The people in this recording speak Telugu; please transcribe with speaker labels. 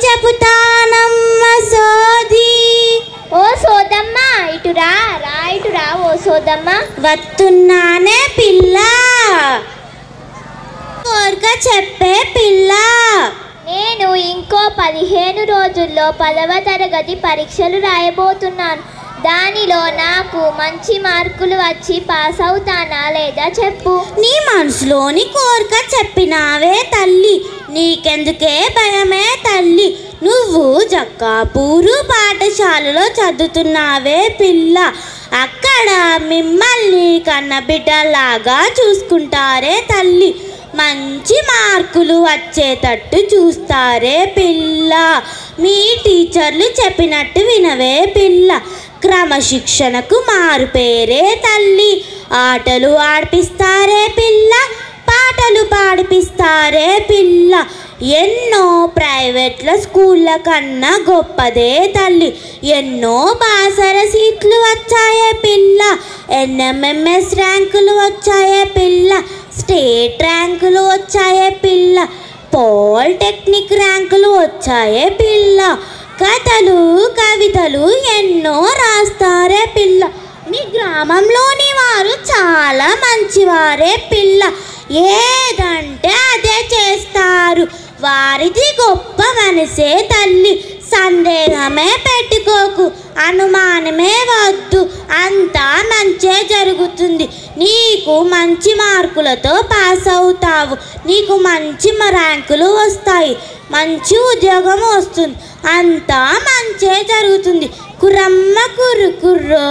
Speaker 1: చెబుతానమ్మ సోది.
Speaker 2: ఓ సోదమ్మ ఇటురా ఓ సోదమ్మ.
Speaker 1: వస్తున్నానే పిల్ల, కోరిక చెప్పే పిల్ల.
Speaker 2: నేను ఇంకో 15 రోజుల్లో 10వ తరగతి పరీక్షలు రాయబోతున్నాను. దానిలో నాకు మంచి మార్కులు వచ్చి పాస్ అవుతానా లేదా చెప్పు.
Speaker 1: నీ మనసులోని కోరిక చెప్పినావే తల్లి, నీకెందుకే భయమే తల్లి. నువ్వు జక్కాపూరు పాఠశాలలో చదువుతున్నావే పిల్ల. అక్కడ మిమ్మల్ని కన్నబిడ్డలాగా చూసుకుంటారే తల్లి. మంచి మార్కులు వచ్చేటట్టు చూస్తారే పిల్ల. మీ టీచర్లు చెప్పినట్టు వినవే పిల్ల. క్రమశిక్షణకు మారు పేరే తల్లి. ఆటలు ఆడిపిస్తారే పిల్ల, పాటలు పాడిపిస్తారే పిల్ల. ఎన్నో ప్రైవేట్ల స్కూళ్ళ కన్నా గొప్పదే తల్లి. ఎన్నో బాసర సీట్లు వచ్చాయే పిల్ల. NMMS ర్యాంకులు వచ్చాయే పిల్ల. స్టేట్ ర్యాంకులు వచ్చాయే పిల్ల. పాలిటెక్నిక్ ర్యాంకులు వచ్చాయే పిల్ల. కథలు కవితలు ఎన్నో రాస్తారే పిల్ల. మీ గ్రామంలోని వారు చాలా మంచివారే పిల్ల. ఏదంటే అదే చేస్తారు. వారిది గొప్ప మనసే తల్లి. సందేహమే పెట్టుకోకు, అనుమానమే వద్దు. అంతా మంచే జరుగుతుంది. నీకు మంచి మార్కులతో పాస్ అవుతావు. నీకు మంచి ర్యాంకులు వస్తాయి. మంచి ఉద్యోగం వస్తుంది. అంతా మంచే జరుగుతుంది. కుర్రమ్మ కుర్రు కుర్రో.